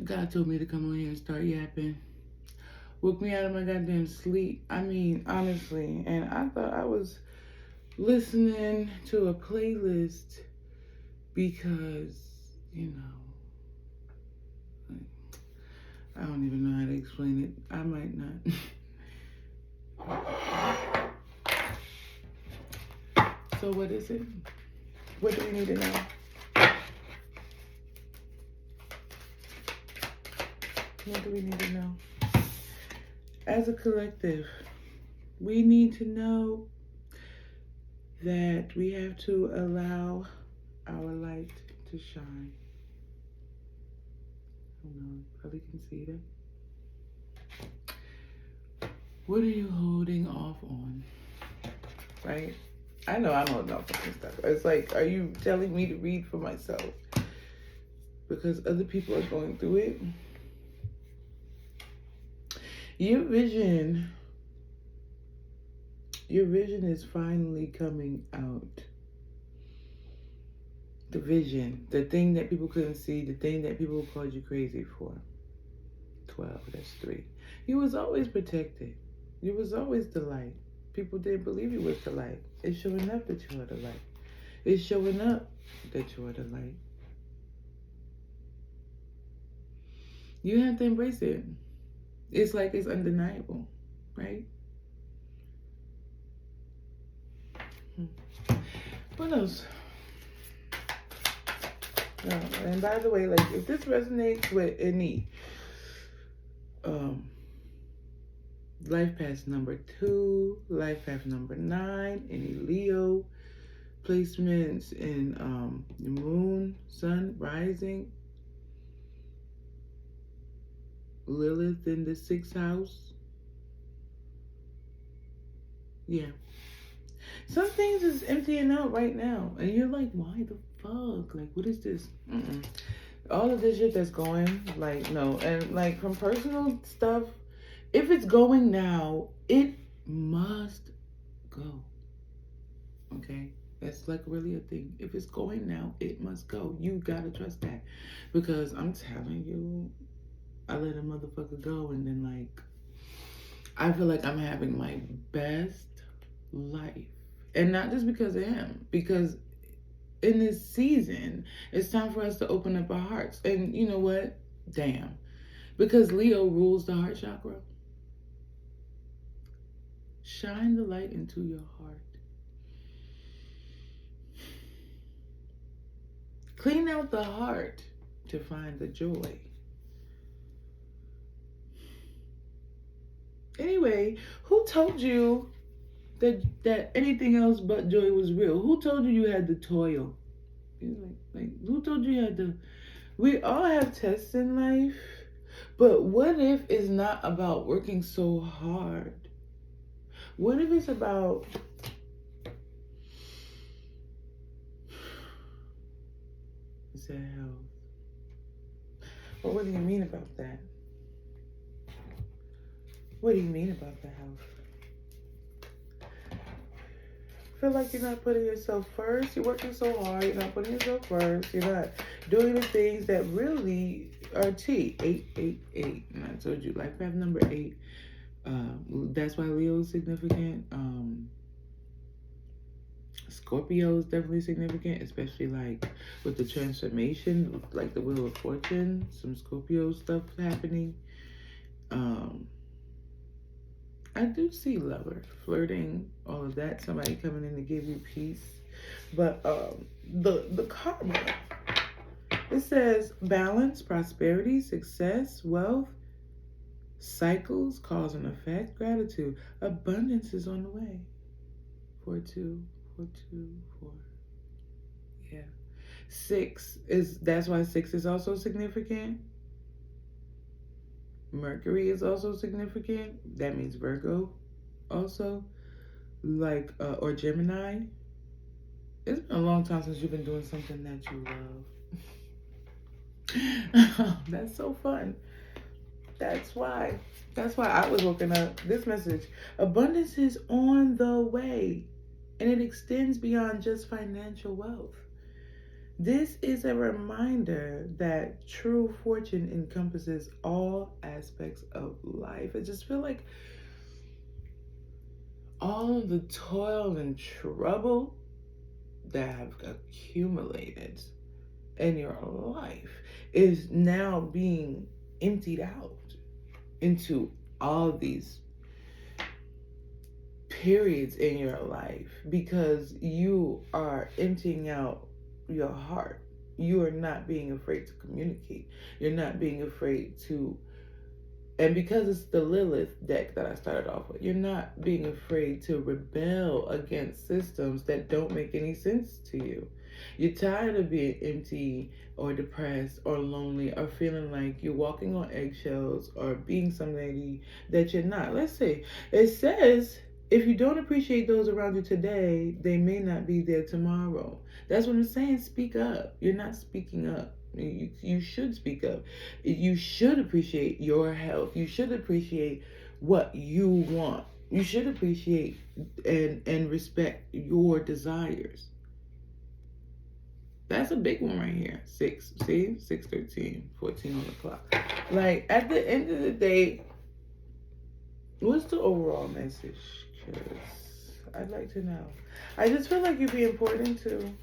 God told me to come on here and start yapping. Woke me out of my goddamn sleep. I mean, honestly. And I thought I was listening to a playlist because, you know, I don't even know how to explain it. I might not. So, what is it? What do we need to know? What do we need to know? As a collective, we need to know that we have to allow our light to shine. I don't know, probably can see that. What are you holding off on? Right? I know I'm holding off on some stuff. It's like, are you telling me to read for myself? Because other people are going through it. Your vision is finally coming out. The vision, the thing that people couldn't see, the thing that people called you crazy for. 12, that's 3. You was always protected. You was always the light. People didn't believe you was the light. It's showing up that you are the light. It's showing up that you are the light. You have to embrace it. It's like it's undeniable, right? What else? And by the way, like if this resonates with any life path number 2, life path number 9, any Leo placements in the moon, sun, rising, Lilith in the 6th house. Yeah. Some things is emptying out right now. And you're like, why the fuck? Like, what is this? All of this shit that's going, like, no. And, like, from personal stuff, if it's going now, it must go. Okay? That's, like, really a thing. If it's going now, it must go. You gotta trust that. Because I'm telling you, I let a motherfucker go, and then, like, I feel like I'm having my best life. And not just because of him, because in this season, it's time for us to open up our hearts. And you know what? Damn. Because Leo rules the heart chakra. Shine the light into your heart. Clean out the heart to find the joy. Anyway, who told you that anything else but joy was real? Who told you you had to toil? Like who told you had to? We all have tests in life, but what if it's not about working so hard? What if it's about health? Well, what do you mean about that? What do you mean about the health? Feel like you're not putting yourself first. You're working so hard. You're not putting yourself first. You're not doing the things that really are T. 888. And I told you, life path number 8. That's why Leo is significant. Scorpio is definitely significant, especially like with the transformation, like the Wheel of Fortune. Some Scorpio stuff happening. I do see lover, flirting, all of that. Somebody coming in to give you peace. But the karma, it says balance, prosperity, success, wealth, cycles, cause and effect, gratitude. Abundance is on the way. 4-2, 4-2, 4. Yeah. 6 is, that's why 6 is also significant. Mercury is also significant. That means Virgo also. Like, or Gemini. It's been a long time since you've been doing something that you love. That's so fun. That's why I was looking up this message. Abundance is on the way. And it extends beyond just financial wealth. This is a reminder that true fortune encompasses all aspects of life. I just feel like all of the toil and trouble that have accumulated in your life is now being emptied out into all these periods in your life because you are emptying out your heart. You are not being afraid to communicate. You're not being afraid to, and because it's the Lilith deck that I started off with, you're not being afraid to rebel against systems that don't make any sense to you. You're tired of being empty or depressed or lonely or feeling like you're walking on eggshells or being somebody that you're not. Let's say it says, if you don't appreciate those around you today, they may not be there tomorrow. That's what I'm saying. Speak up. You're not speaking up. You should speak up. You should appreciate your health. You should appreciate what you want. You should appreciate and respect your desires. That's a big one right here. 6, see? 6:13, 14 on the clock. Like, at the end of the day, what's the overall message? Because I'd like to know. I just feel like you'd be important to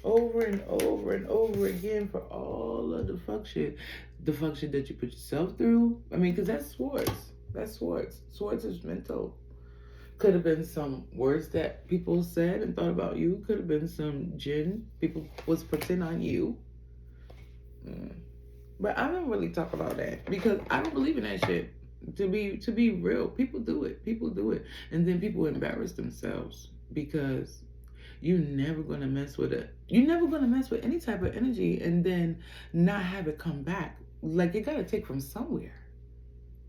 over and over and over again for all of the fuck shit. The fuck shit that you put yourself through. I mean, because that's Swords. That's Swords. Swords is mental. Could have been some words that people said and thought about you. Could have been some jinn people was putting on you. But I don't really talk about that because I don't believe in that shit. To be real, people do it. People do it, and then people embarrass themselves because you're never gonna mess with it. You're never gonna mess with any type of energy and then not have it come back. Like, you gotta take from somewhere,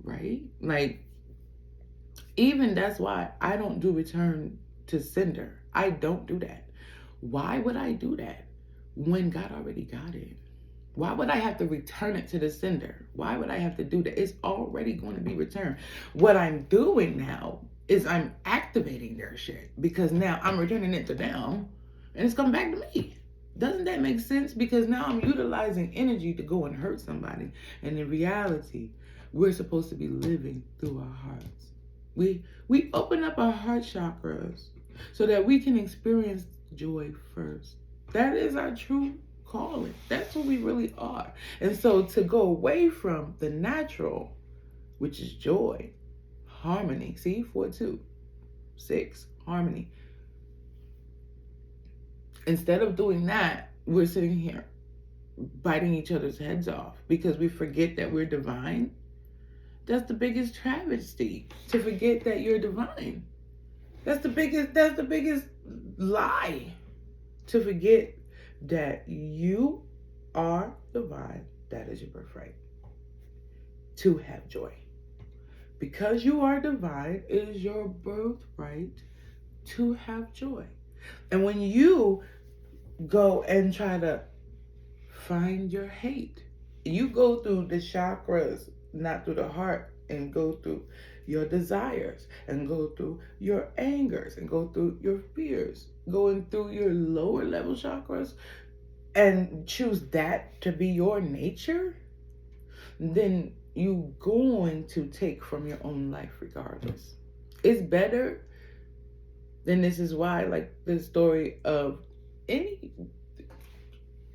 right? Like, even that's why I don't do return to sender. I don't do that. Why would I do that when God already got it? Why would I have to return it to the sender? Why would I have to do that? It's already going to be returned. What I'm doing now is I'm activating their shit because now I'm returning it to them and it's coming back to me. Doesn't that make sense? Because now I'm utilizing energy to go and hurt somebody. And in reality, we're supposed to be living through our hearts. We open up our heart chakras so that we can experience joy first. That is our true calling. That's what we really are. And so to go away from the natural, which is joy, harmony. See, 4, 2, 6, harmony. Instead of doing that, we're sitting here biting each other's heads off because we forget that we're divine. That's the biggest travesty, to forget that you're divine. That's the biggest lie, to forget that you are divine. That is your birthright, to have joy. Because you are divine, it is your birthright to have joy. And when you go and try to find your hate, you go through the chakras, not through the heart, and go through your desires, and go through your angers, and go through your fears, going through your lower level chakras, and choose that to be your nature, then you going to take from your own life regardless. It's better. Then this is why, like, the story of any,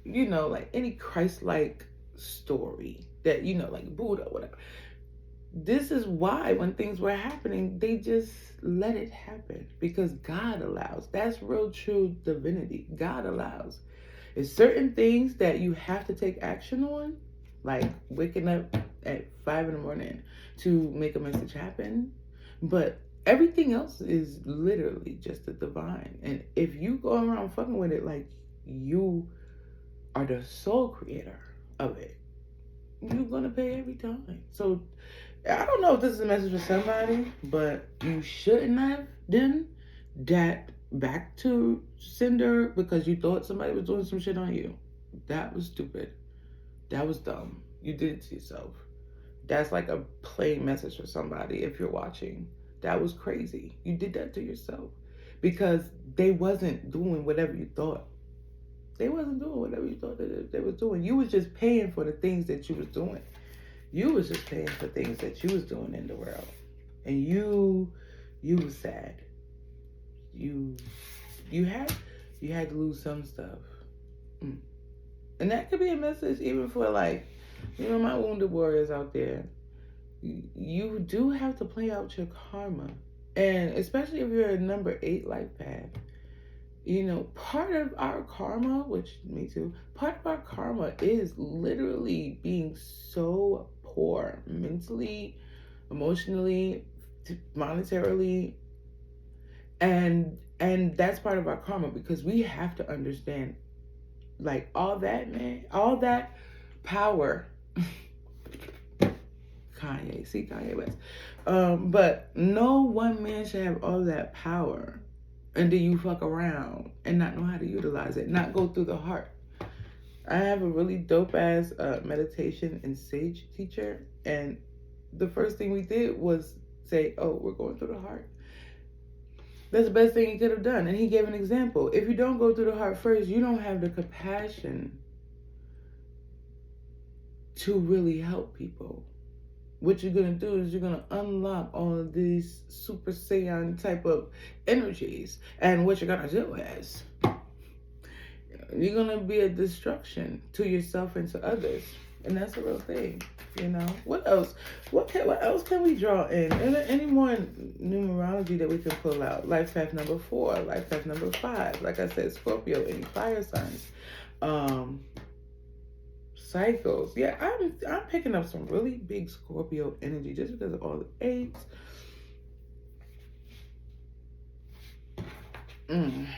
like any Christ-like story that, like Buddha, whatever. This is why when things were happening, they just let it happen because God allows. That's real true divinity. God allows. It's certain things that you have to take action on, like waking up at 5 a.m. to make a message happen. But everything else is literally just the divine. And if you go around fucking with it like you are the sole creator of it, you're gonna pay every time. So I don't know if this is a message for somebody, but you shouldn't have done that back to sender because you thought somebody was doing some shit on you. That was stupid. That was dumb. You did it to yourself. That's like a plain message for somebody if you're watching. That was crazy. You did that to yourself because they wasn't doing whatever you thought. They wasn't doing whatever you thought that they was doing. You was just paying for the things that you was doing. You was just paying for things that you was doing in the world. And you was sad. You had to lose some stuff. And that could be a message even for, like, you know, my wounded warriors out there. You do have to play out your karma. And especially if you're a number 8 life path. You know, part of our karma, which me too, part of our karma is literally being so poor mentally, emotionally, monetarily, and that's part of our karma, because we have to understand, like, all that, man, all that power. Kanye West. But no one man should have all that power, and then you fuck around and not know how to utilize it, not go through the heart. I have a really dope ass meditation and sage teacher, and the first thing we did was say, oh, we're going through the heart. That's the best thing he could have done. And he gave an example. If you don't go through the heart first, you don't have the compassion to really help people. What you're going to do is you're going to unlock all of these Super Saiyan type of energies. And what you're going to do is you're going to be a destruction to yourself and to others. And that's a real thing, you know. What else? What else can we draw in? Is there any more numerology that we can pull out? Life path number 4, life path number 5. Like I said, Scorpio, any fire signs. Cycles. Yeah, I'm picking up some really big Scorpio energy just because of all the 8s.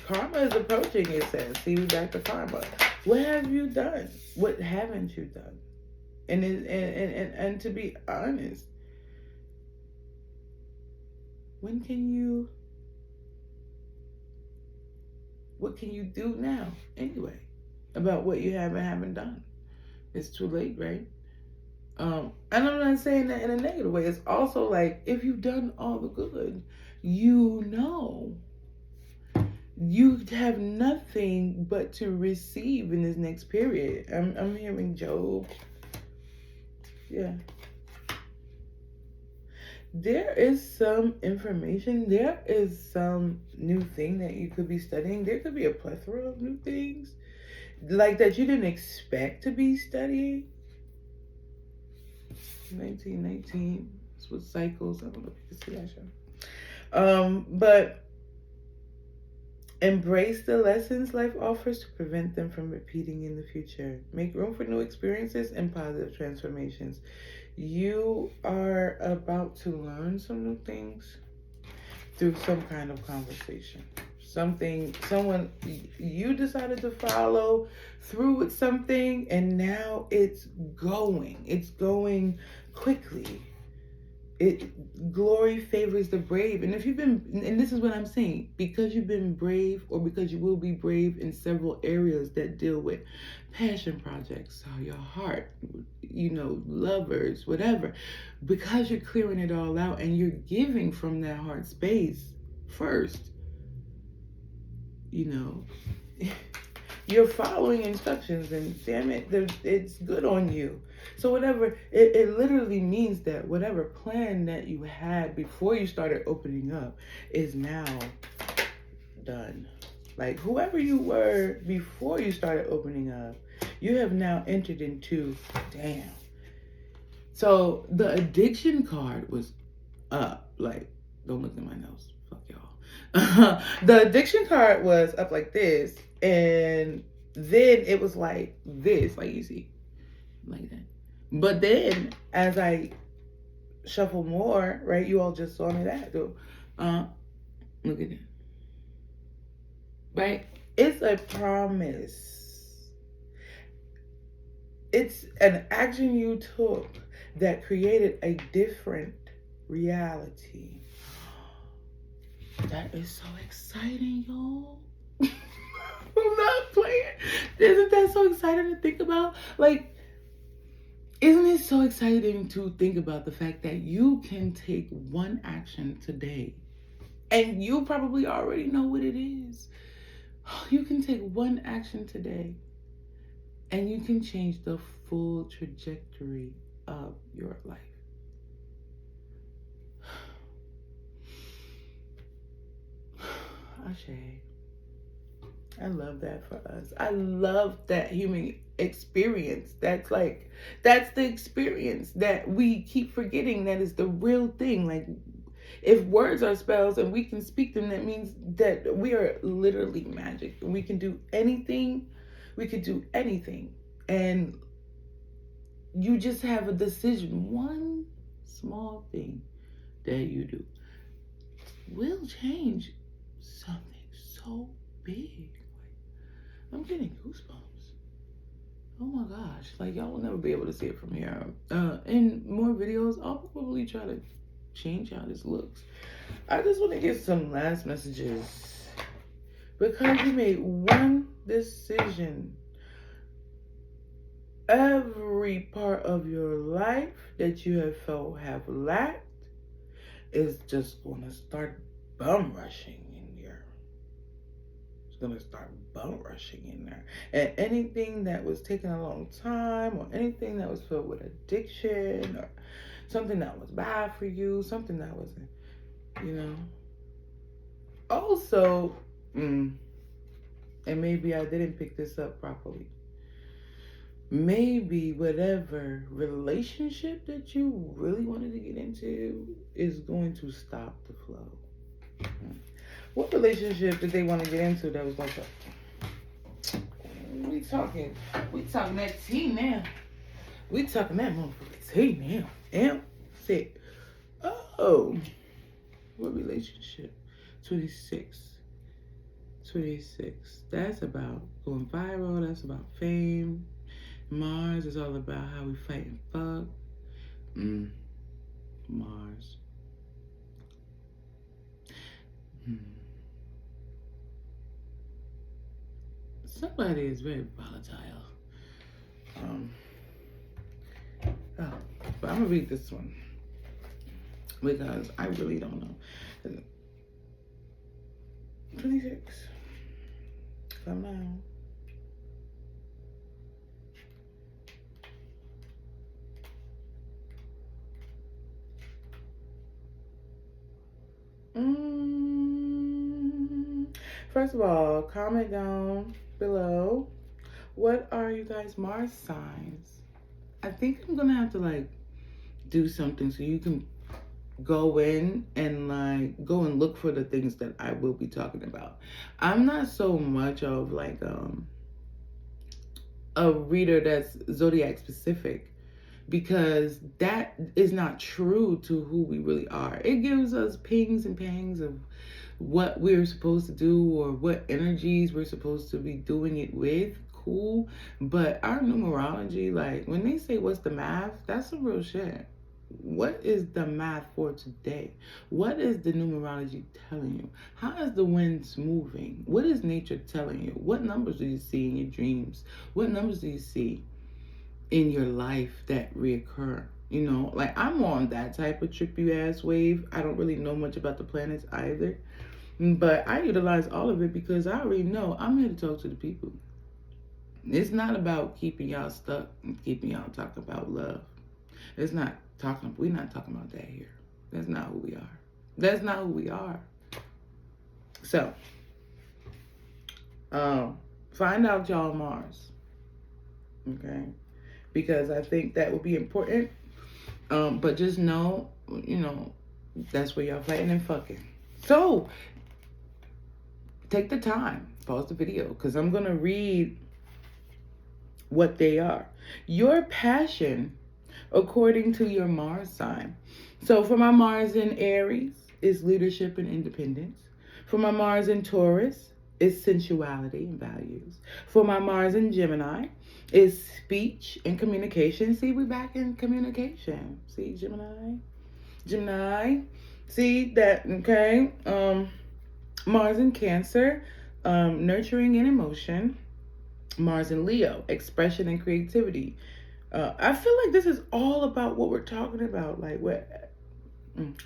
Karma is approaching, it says. See, we back to karma. What have you done? What haven't you done? And to be honest, what can you do now anyway about what you haven't done? It's too late, right? And I'm not saying that in a negative way. It's also like, if you've done all the good, you know, you have nothing but to receive in this next period. I'm hearing Job. Yeah. There is some information. There is some new thing that you could be studying. There could be a plethora of new things, like, that you didn't expect to be studying. 1919. This was cycles. I don't know if you can see that show. But embrace the lessons life offers to prevent them from repeating in the future. Make room for new experiences and positive transformations. You are about to learn some new things through some kind of conversation. Someone, you decided to follow through with something, and now it's going quickly. Glory favors the brave. And if you've been, and this is what I'm saying, because you've been brave, or because you will be brave in several areas that deal with passion projects, or your heart, you know, lovers, whatever, because you're clearing it all out and you're giving from that heart space first, you know, you're following instructions, and damn it, it's good on you. So whatever, it literally means that whatever plan that you had before you started opening up is now done. Like, whoever you were before you started opening up, you have now entered into, damn. So the addiction card was up. Like, don't look at my nose. Fuck y'all. The addiction card was up like this, and then it was like this, like you see, like that. But then as I shuffle more, right, you all just saw me that though. Look at it. Right? It's a promise. It's an action you took that created a different reality. That is so exciting, y'all. I'm not playing. Isn't that so exciting to think about? Like, isn't it so exciting to think about the fact that you can take one action today, and you probably already know what it is. You can take one action today and you can change the full trajectory of your life. Ashe. I love that for us. I love that human experience. That's the experience that we keep forgetting that is the real thing. Like, if words are spells and we can speak them, that means that we are literally magic. We can do anything. We could do anything. And you just have a decision. One small thing that you do will change something so big. I'm getting goosebumps. Oh my gosh. Like, y'all will never be able to see it from here. In more videos, I'll probably try to change how this looks. I just want to get some last messages. Because you made one decision, every part of your life that you have felt have lacked is just going to start bum rushing in there. It's going to start bum rushing in there. And anything that was taking a long time, or anything that was filled with addiction, or something that was bad for you, something that wasn't, Also, and maybe I didn't pick this up properly. Maybe whatever relationship that you really wanted to get into is going to stop the flow. What relationship did they want to get into that was going to... We talking that tea now. We talking that motherfucking tea now. Amp, sit. Oh, what relationship? 26. That's about going viral. That's about fame. Mars is all about how we fight and fuck. Mars. Somebody is very volatile. But I'm gonna read this one because I really don't know. 26. Come now. First of all, comment down below. What are you guys' Mars signs? I think I'm gonna have to do something so you can go in and go and look for the things that I will be talking about. I'm not so much of a reader that's zodiac specific, because that is not true to who we really are. It gives us pings and pangs of what we're supposed to do or what energies we're supposed to be doing it with. Cool. But our numerology, when they say what's the math, that's some real shit. What is the math for today? What is the numerology telling you? How is the winds moving? What is nature telling you? What numbers do you see in your dreams? What numbers do you see in your life that reoccur? I'm on that type of trippy ass wave. I don't really know much about the planets either, but I utilize all of it because I already know I'm here to talk to the people. It's not about keeping y'all stuck and keeping y'all talking about love. We're not talking about that here. That's not who we are. So, find out y'all Mars. Okay? Because I think that would be important. But just know, that's where y'all fighting and fucking. So, take the time. Pause the video. Because I'm going to read what they are. Your passion, according to your Mars sign. So for my Mars in Aries, it's leadership and independence. For my Mars in Taurus, it's sensuality and values. For my Mars in Gemini, it's speech and communication. See, we're back in communication. See, Gemini. See that, okay? Mars in Cancer, nurturing and emotion. Mars in Leo, expression and creativity. I feel like this is all about what we're talking about.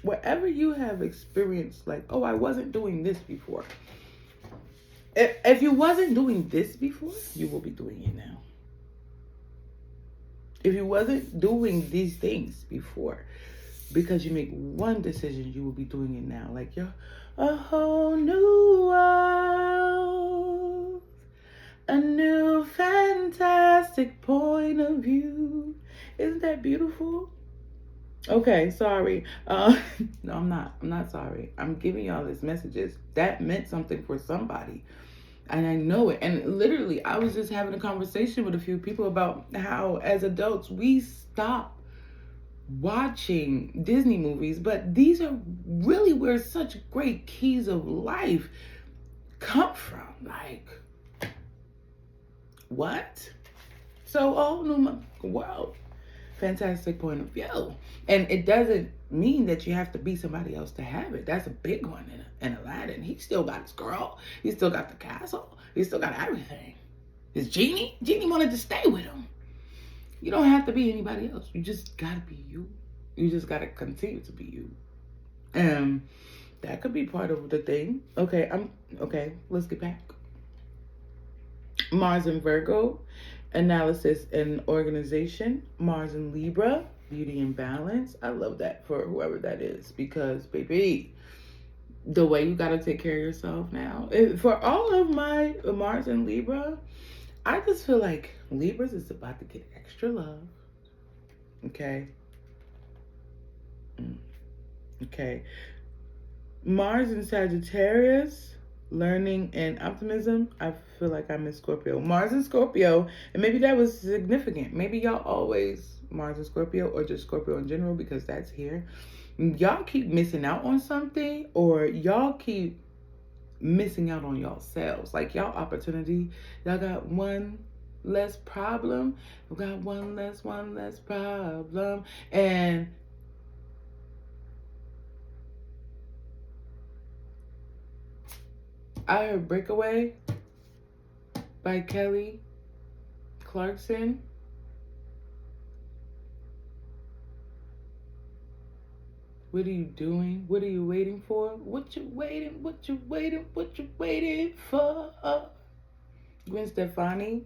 Wherever you have experienced, I wasn't doing this before. If you wasn't doing this before, you will be doing it now. If you wasn't doing these things before, because you make one decision, you will be doing it now. Like you're a whole new world, a new fantastic point of view. Isn't that beautiful? Okay, sorry. No, I'm not. I'm not sorry. I'm giving y'all these messages that meant something for somebody, and I know it. And literally, I was just having a conversation with a few people about how, as adults, we stop watching Disney movies, but these are really where such great keys of life come from. Like, what? So, oh, new world. Fantastic point of view. And it doesn't mean that you have to be somebody else to have it. That's a big one in Aladdin. He still got his girl. He still got the castle. He still got everything. His genie. Genie wanted to stay with him. You don't have to be anybody else. You just gotta be you. You just gotta continue to be you. And that could be part of the thing. Okay, let's get back. Mars and Virgo, analysis and organization. Mars and Libra, beauty and balance. I love that for whoever that is, because baby, the way you gotta take care of yourself now. For all of my Mars and Libra, I just feel like Libras is about to get extra love. Okay. Okay. Mars and Sagittarius, learning and optimism. I feel like I'm in Scorpio. Mars and Scorpio, and maybe that was significant. Maybe y'all always Mars and Scorpio, or just Scorpio in general, because that's here. Y'all keep missing out on something, or y'all keep missing out on yourselves. Like y'all opportunity, y'all got one less problem. You got one less problem. And I heard Breakaway by Kelly Clarkson. What are you doing? What are you waiting for? What you waiting? What you waiting? What you waiting for? Gwen Stefani.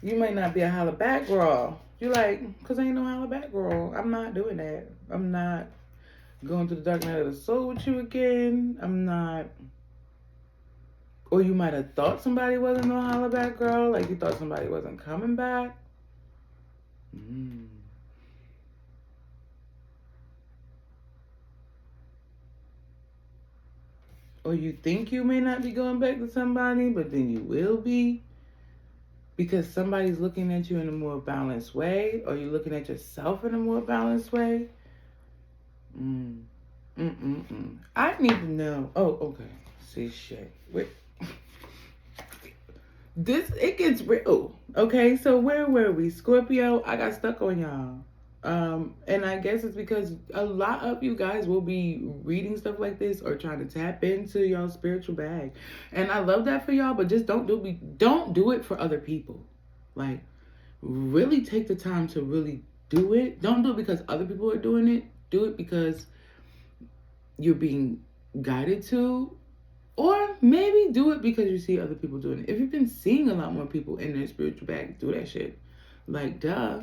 You might not be a holla back girl. You like, cause I ain't no holla back girl. I'm not doing that. I'm not going to the dark night of the soul with you again. I'm not. Or you might have thought somebody wasn't no holla back girl. Like you thought somebody wasn't coming back. Or you think you may not be going back to somebody, but then you will be, because somebody's looking at you in a more balanced way, or you're looking at yourself in a more balanced way. I need to know. Oh, okay. See, shit. Wait. It gets real. Okay, so where were we? Scorpio, I got stuck on y'all. And I guess it's because a lot of you guys will be reading stuff like this or trying to tap into y'all spiritual bag. And I love that for y'all, but just don't do it for other people. Like, really take the time to really do it. Don't do it because other people are doing it. Do it because you're being guided to. Or maybe do it because you see other people doing it. If you've been seeing a lot more people in their spiritual bag do that shit, like, duh.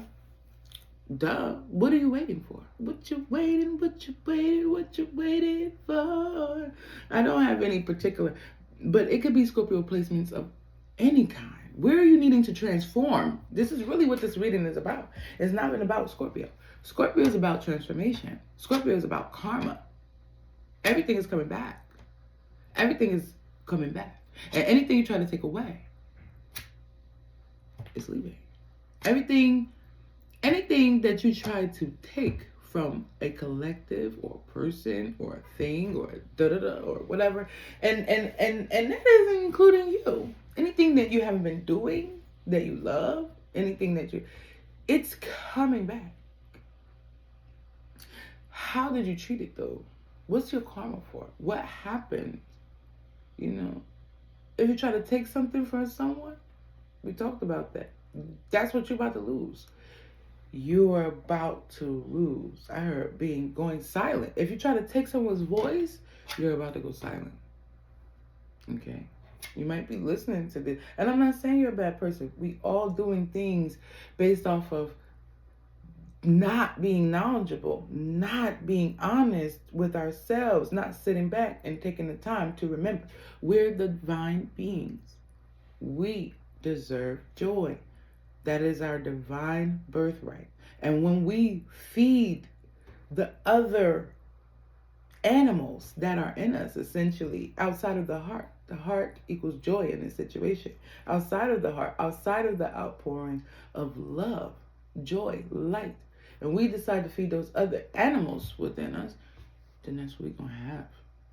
What are you waiting for? What you waiting for? I don't have any particular, but it could be Scorpio placements of any kind. Where are you needing to transform? This is really what this reading is about. It's not even about Scorpio. Scorpio is about transformation. Scorpio is about karma. Everything is coming back. Everything is coming back. And anything you try to take away is leaving. Anything that you try to take from a collective or a person or a thing or or whatever, and that isn't including you. Anything that you haven't been doing that you love, anything that it's coming back. How did you treat it though? What's your karma for? What happened? You know, if you try to take something from someone, we talked about that. That's what you're about to lose. You are about to lose. I heard going silent. If you try to take someone's voice, you're about to go silent. Okay. You might be listening to this. And I'm not saying you're a bad person. We all doing things based off of not being knowledgeable, not being honest with ourselves, not sitting back and taking the time to remember we're the divine beings. We deserve joy. That is our divine birthright. And when we feed the other animals that are in us, essentially, outside of the heart equals joy in this situation. Outside of the heart, outside of the outpouring of love, joy, light, and we decide to feed those other animals within us, then that's what we're going to have.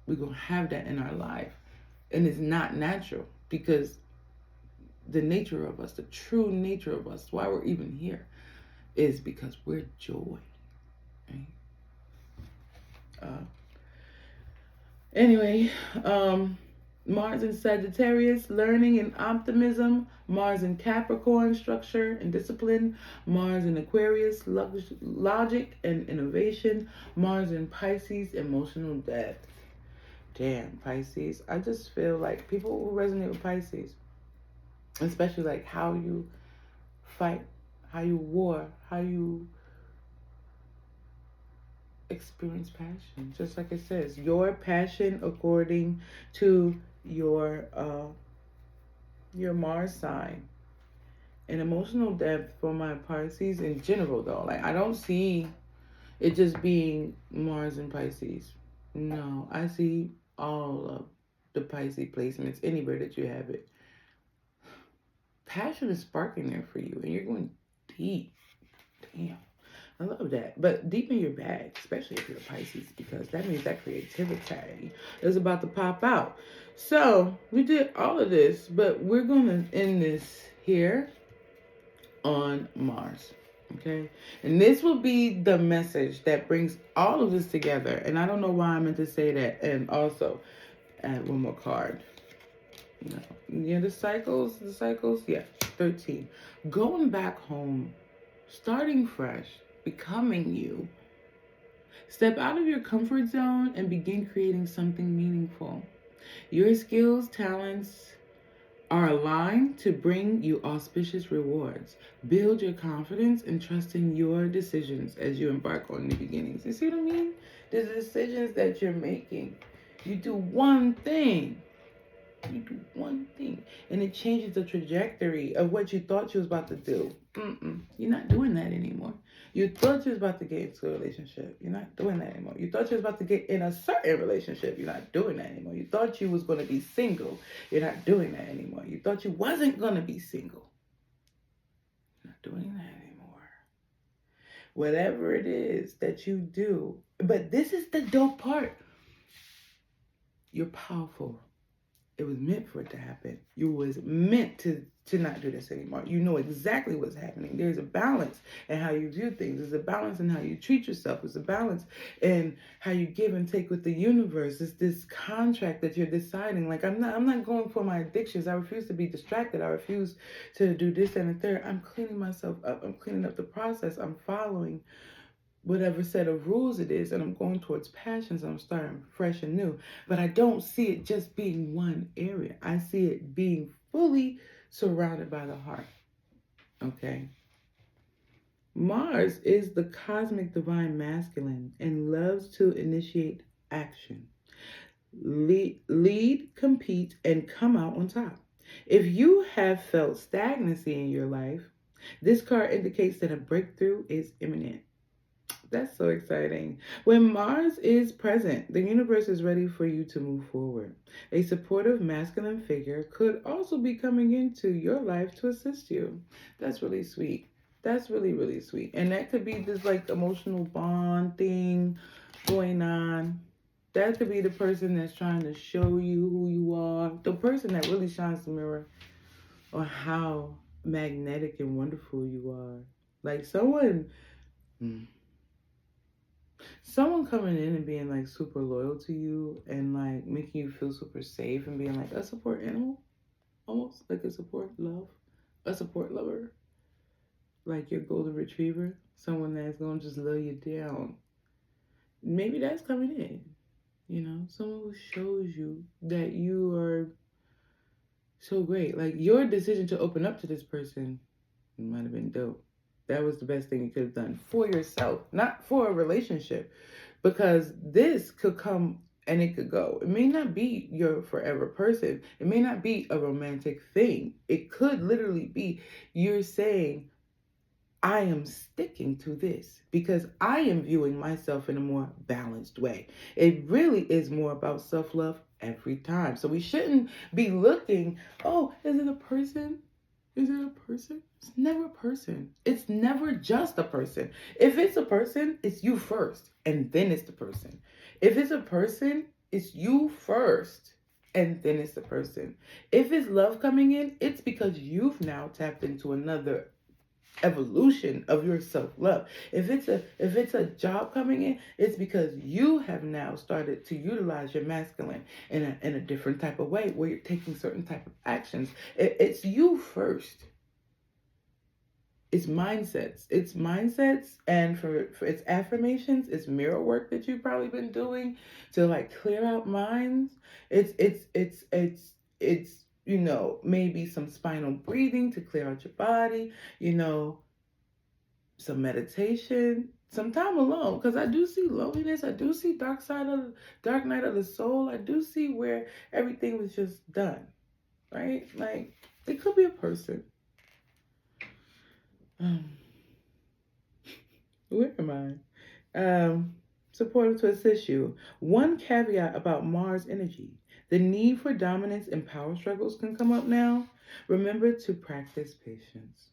We're going to have that in our life. And it's not natural because the nature of us, the true nature of us, why we're even here, is because we're joy. Right? Anyway, Mars in Sagittarius, learning and optimism. Mars in Capricorn, structure and discipline. Mars in Aquarius, logic and innovation. Mars in Pisces, emotional depth. Damn, Pisces. I just feel like people who resonate with Pisces, especially like how you fight, how you war, how you experience passion. Just like it says, your passion according to your Mars sign. And emotional depth for my Pisces in general though. Like I don't see it just being Mars and Pisces. No, I see all of the Pisces placements anywhere that you have it. Passion is sparking there for you and you're going deep. Damn. I love that. But deep in your bag, especially if you're a Pisces, because that means that creativity is about to pop out. So we did all of this, but we're going to end this here on Mars. Okay? And this will be the message that brings all of this together. And I don't know why I meant to say that. And also, add one more card. No. Yeah, the cycles, yeah, 13. Going back home, starting fresh, becoming you. Step out of your comfort zone and begin creating something meaningful. Your skills, talents are aligned to bring you auspicious rewards. Build your confidence and trust in your decisions as you embark on new beginnings. You see what I mean? The decisions that you're making. You do one thing. You do one thing and it changes the trajectory of what you thought you was about to do. You're not doing that anymore. You thought you was about to get into a relationship. You're not doing that anymore. You thought you was about to get in a certain relationship. You're not doing that anymore. You thought you was going to be single. You're not doing that anymore. You thought you wasn't going to be single. You're not doing that anymore. Whatever it is that you do. But this is the dope part. You're powerful. It was meant for it to happen. You was meant to not do this anymore. You know exactly what's happening. There's a balance in how you view things. There's a balance in how you treat yourself. There's a balance in how you give and take with the universe. It's this contract that you're deciding. Like I'm not going for my addictions. I refuse to be distracted. I refuse to do this and the third. I'm cleaning myself up. I'm cleaning up the process. I'm following whatever set of rules it is, and I'm going towards passions. I'm starting fresh and new. But I don't see it just being one area. I see it being fully surrounded by the heart. Okay? Mars is the cosmic divine masculine and loves to initiate action, lead, compete, and come out on top. If you have felt stagnancy in your life, this card indicates that a breakthrough is imminent. That's so exciting. When Mars is present, the universe is ready for you to move forward. A supportive masculine figure could also be coming into your life to assist you. That's really sweet. That's really, really sweet. And that could be this like emotional bond thing going on. That could be the person that's trying to show you who you are. The person that really shines the mirror on how magnetic and wonderful you are. Like someone coming in and being like super loyal to you and like making you feel super safe and being like a support animal, almost like a support lover, like your golden retriever, someone that's gonna just lay you down. Maybe that's coming in, someone who shows you that you are so great. Like, your decision to open up to this person might have been dope. That was the best thing you could have done for yourself, not for a relationship, because this could come and it could go. It may not be your forever person. It may not be a romantic thing. It could literally be you're saying, I am sticking to this because I am viewing myself in a more balanced way. It really is more about self love every time. So we shouldn't be looking, oh, is it a person? Is it a person? It's never a person. It's never just a person. If it's a person, it's you first, and then it's the person. If it's a person, it's you first, and then it's the person. If it's love coming in, it's because you've now tapped into another evolution of your self-love. If it's a job coming in, it's because you have now started to utilize your masculine in a different type of way where you're taking certain type of actions. It's you first. It's mindsets, and for its affirmations, it's mirror work that you've probably been doing to like clear out minds. It's maybe some spinal breathing to clear out your body, some meditation, some time alone, because I do see loneliness. I do see dark night of the soul. I do see where everything was just done, right? Like, it could be a person. Where am I? Supportive to assist you. One caveat about Mars energy: the need for dominance and power struggles can come up now. Remember to practice patience.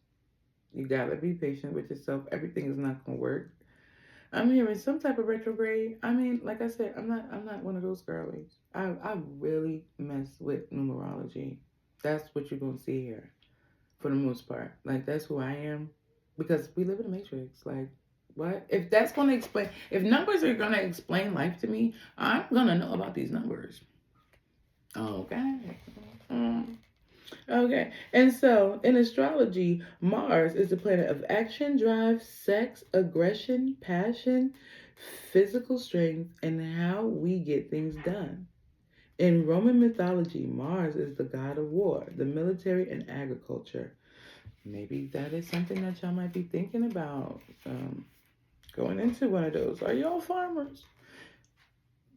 You gotta be patient with yourself. Everything is not gonna work. I'm hearing some type of retrograde. I mean, like I said, I'm not one of those girlies. I really mess with numerology. That's what you're gonna see here, for the most part. Like, that's who I am, because we live in a matrix. Like, what if that's gonna explain? If numbers are gonna explain life to me, I'm gonna know about these numbers. Okay. Okay. And so in astrology, Mars is the planet of action, drive, sex, aggression, passion, physical strength, and how we get things done. In Roman mythology, Mars is the god of war, the military, and agriculture. Maybe that is something that y'all might be thinking about, going into one of those. Are y'all farmers?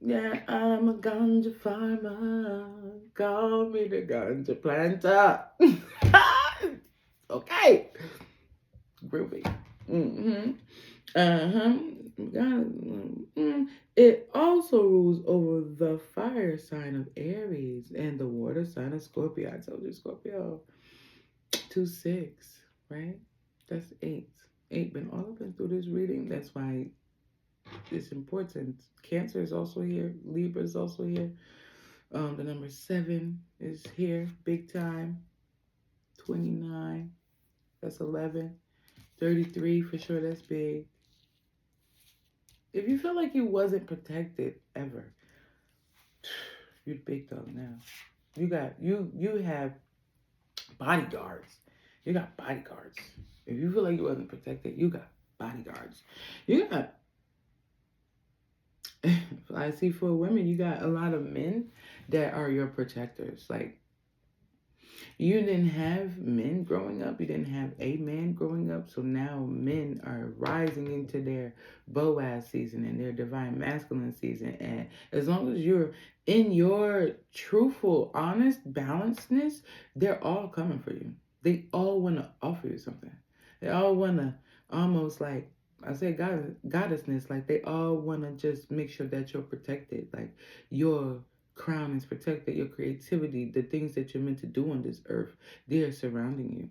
Yeah, I'm a ganja farmer. Call me the ganja planter. Okay. Groovy. Mm-hmm. Uh-huh. It also rules over the fire sign of Aries and the water sign of Scorpio. I told you, Scorpio. 2-6, right? That's 8. 8 been all up and through this reading. That's why it's important. Cancer is also here. Libra is also here. The number 7 is here, big time. 29, that's 11. 33, for sure, that's big. If you feel like you wasn't protected ever, you're the big dog now. You have bodyguards. You got bodyguards. If you feel like you wasn't protected, you got bodyguards. You got I see for women, you got a lot of men that are your protectors. Like, you didn't have men growing up. You didn't have a man growing up. So now men are rising into their Boaz season and their divine masculine season. And as long as you're in your truthful, honest, balancedness, they're all coming for you. They all want to offer you something. They all want to almost, like, I say goddessness, like they all want to just make sure that you're protected. Like, your crown is protected, your creativity, the things that you're meant to do on this earth, they are surrounding you.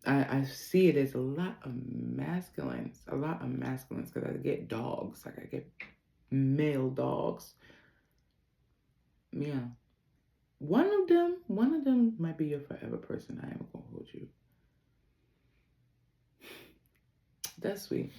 I see it as a lot of masculines, because I get dogs, like I get male dogs. Yeah. One of them might be your forever person. I am gonna hold you. That's sweet.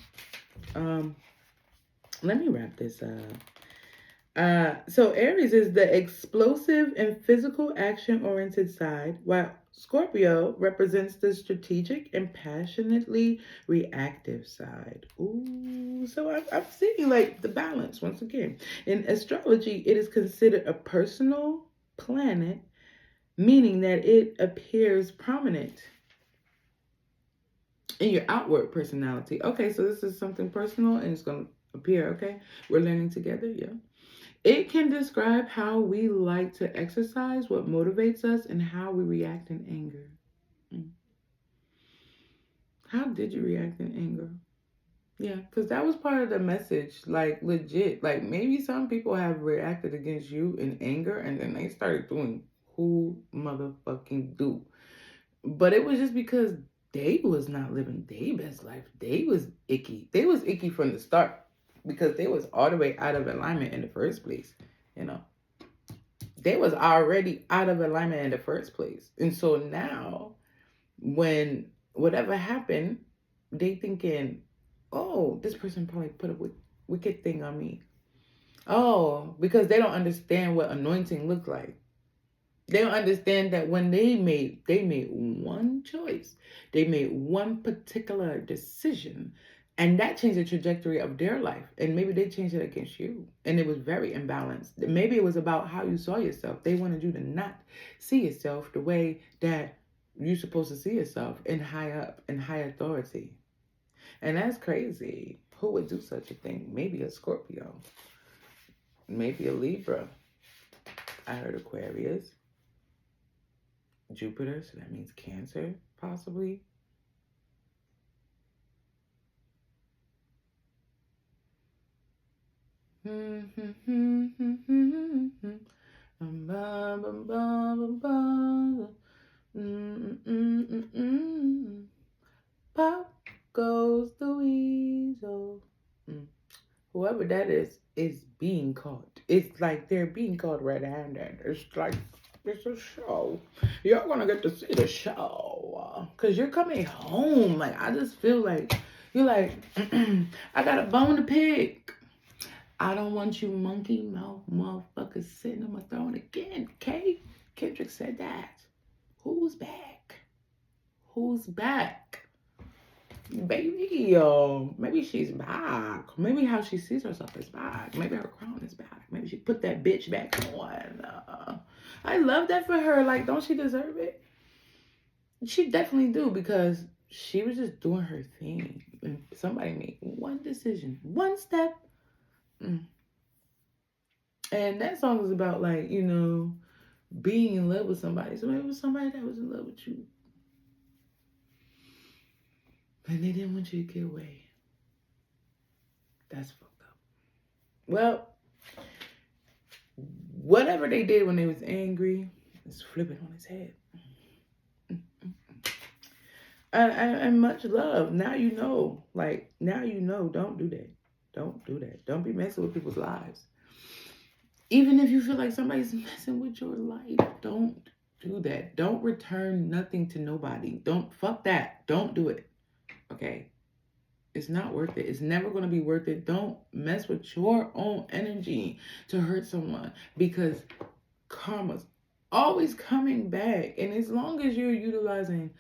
Let me wrap this up. So Aries is the explosive and physical action-oriented side, while Scorpio represents the strategic and passionately reactive side. Ooh, so I'm seeing like the balance once again. In astrology, it is considered a personal planet meaning that it appears prominent in your outward personality. Okay, so this is something personal and it's going to appear, okay? We're learning together, yeah. It can describe how we like to exercise, what motivates us, and how we react in anger. Mm. How did you react in anger? Yeah, because that was part of the message, like legit. Like maybe some people have reacted against you in anger and then they started doing who motherfucking do. But it was just because they was not living their best life. They was icky. They was icky from the start because they was all the way out of alignment in the first place. You know, they was already out of alignment in the first place. And so now when whatever happened, they thinking, oh, this person probably put a wicked thing on me. Oh, because they don't understand what anointing looks like. They don't understand that when they made one choice, they made one particular decision, and that changed the trajectory of their life. And maybe they changed it against you, and it was very imbalanced. Maybe it was about how you saw yourself. They wanted you to not see yourself the way that you're supposed to see yourself in high up in high authority, and that's crazy. Who would do such a thing? Maybe a Scorpio, maybe a Libra. I heard Aquarius. Jupiter, so that means Cancer, possibly. Pop goes the weasel. Whoever that is being caught. It's like they're being caught red-handed. It's like it's a show. You're gonna get to see the show because you're coming home. Like I just feel like you're like I got a bone to pick. I don't want you monkey mouth motherfuckers sitting on my throne again. Okay, Kendrick said that. Who's back? Who's back? Baby, maybe she's back. Maybe how she sees herself is back. Maybe her crown is back. Maybe she put that bitch back on. I love that for her. Like, don't she deserve it? She definitely do because she was just doing her thing. And somebody made one decision, one step. And that song is about like, being in love with somebody. So maybe it was somebody that was in love with you. And they didn't want you to get away. That's fucked up. Well, whatever they did when they was angry, let's flip it on his head. And much love. Now you know. Like, now you know. Don't do that. Don't do that. Don't be messing with people's lives. Even if you feel like somebody's messing with your life, don't do that. Don't return nothing to nobody. Don't fuck that. Don't do it. Okay? It's not worth it. It's never going to be worth it. Don't mess with your own energy to hurt someone because karma's always coming back. And as long as you're utilizing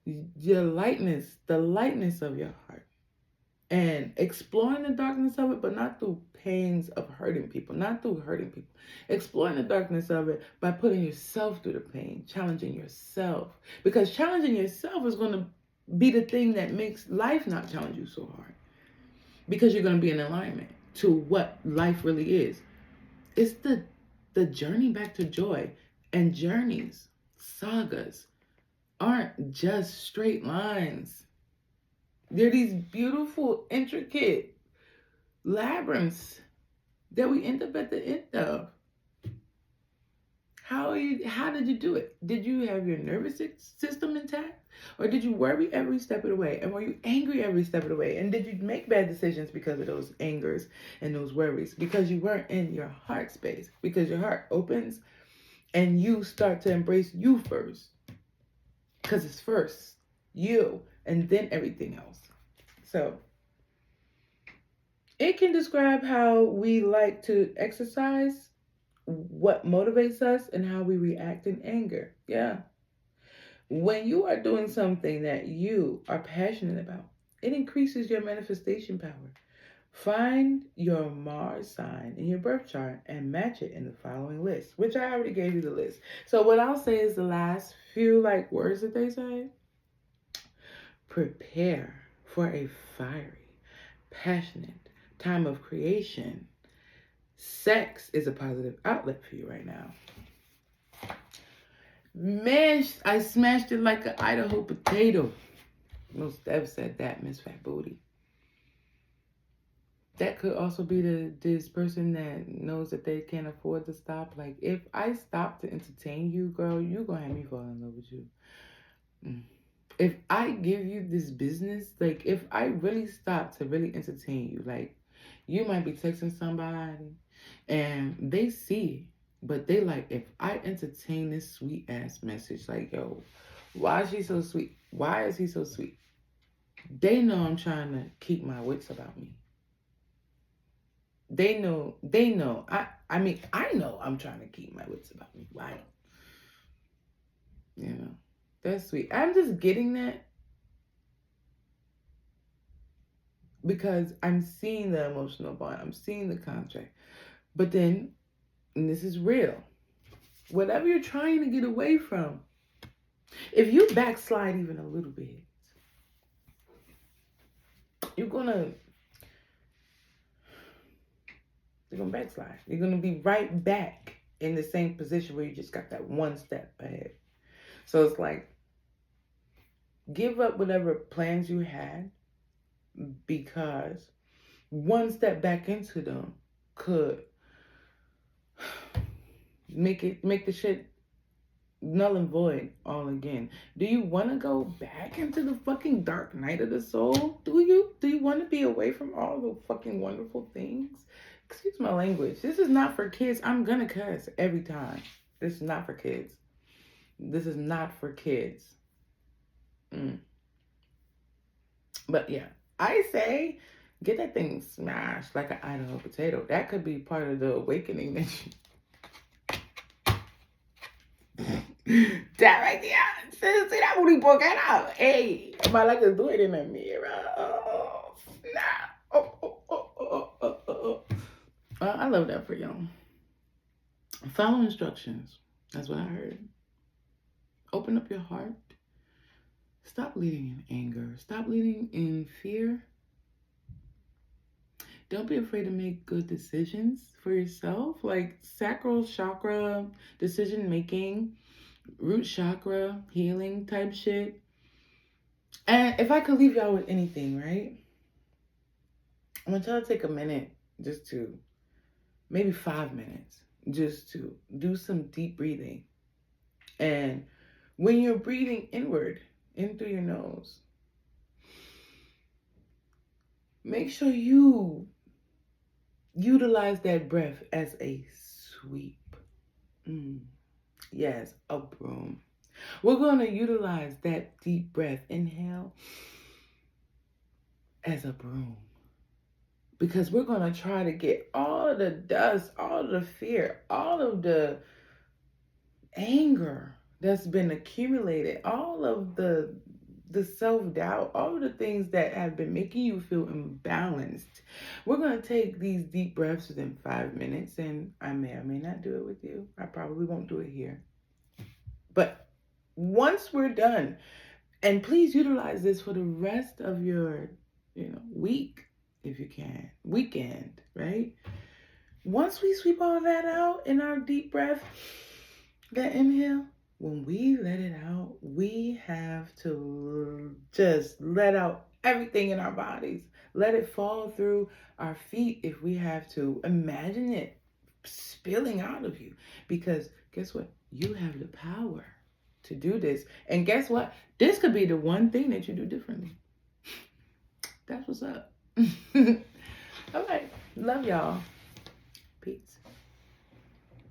your lightness, the lightness of your heart, and exploring the darkness of it, but not through pains of hurting people, not through hurting people. Exploring the darkness of it by putting yourself through the pain, challenging yourself. Because challenging yourself is going to be the thing that makes life not challenge you so hard. Because you're going to be in alignment to what life really is. It's the journey back to joy. And journeys, sagas, aren't just straight lines. They're these beautiful, intricate labyrinths that we end up at the end of. How did you do it? Did you have your nervous system intact? Or did you worry every step of the way? And were you angry every step of the way? And did you make bad decisions because of those angers and those worries? Because you weren't in your heart space. Because your heart opens and you start to embrace you first. Because it's first you and then everything else. So it can describe how we like to exercise, what motivates us, and how we react in anger. Yeah. When you are doing something that you are passionate about, it increases your manifestation power. Find your Mars sign in your birth chart and match it in the following list, which I already gave you the list. So what I'll say is the last few like words that they say. Prepare for a fiery, passionate time of creation. Sex is a positive outlet for you right now. Man, I smashed it like an Idaho potato. Most Dev said that, Miss Fat Booty. That could also be this person that knows that they can't afford to stop. Like, if I stop to entertain you, girl, you gonna have me fall in love with you. If I give you this business, like, if I really stop to really entertain you, like, you might be texting somebody and they see it, but they like, if I entertain this sweet ass message, like, yo, why is she so sweet? Why is he so sweet? They know I'm trying to keep my wits about me. They know. I mean, I know I'm trying to keep my wits about me. Why? You know, that's sweet. I'm just getting that because I'm seeing the emotional bond. I'm seeing the contract. But then, and this is real, whatever you're trying to get away from, if you backslide even a little bit, you're gonna backslide. You're gonna be right back in the same position where you just got that one step ahead. So it's like, give up whatever plans you had, because one step back into them could make the shit null and void all again. Do you want to go back into the fucking dark night of the soul? Do you want to be away from all the fucking wonderful things? Excuse my language. This is not for kids. I'm gonna cuss every time. This is not for kids. This is not for kids. But yeah, I say get that thing smashed like an Idaho potato. That could be part of the awakening that you... That right there. See that booty poking out. Hey, my like to do it in the mirror. Oh, snap. I love that for y'all. Follow instructions. That's what I heard. Open up your heart. Stop leading in anger. Stop leading in fear. Don't be afraid to make good decisions for yourself, like sacral chakra decision making, root chakra healing type shit. And if I could leave y'all with anything, right? I want y'all to take a minute, just to, maybe 5 minutes, just to do some deep breathing. And when you're breathing inward, in through your nose, make sure you utilize that breath as a sweep. Yes, a broom. We're going to utilize that deep breath, inhale, as a broom. Because we're going to try to get all of the dust, all of the fear, all of the anger that's been accumulated, all of the self-doubt, all of the things that have been making you feel imbalanced. We're going to take these deep breaths within 5 minutes, and I may or may not do it with you. I probably won't do it here. But once we're done, and please utilize this for the rest of your, week, if you can, weekend, right? Once we sweep all that out in our deep breath, that inhale, when we let it out, we have to just let out everything in our bodies. Let it fall through our feet if we have to. Imagine it spilling out of you. Because guess what? You have the power to do this. And guess what? This could be the one thing that you do differently. That's what's up. All right. Love y'all. Peace.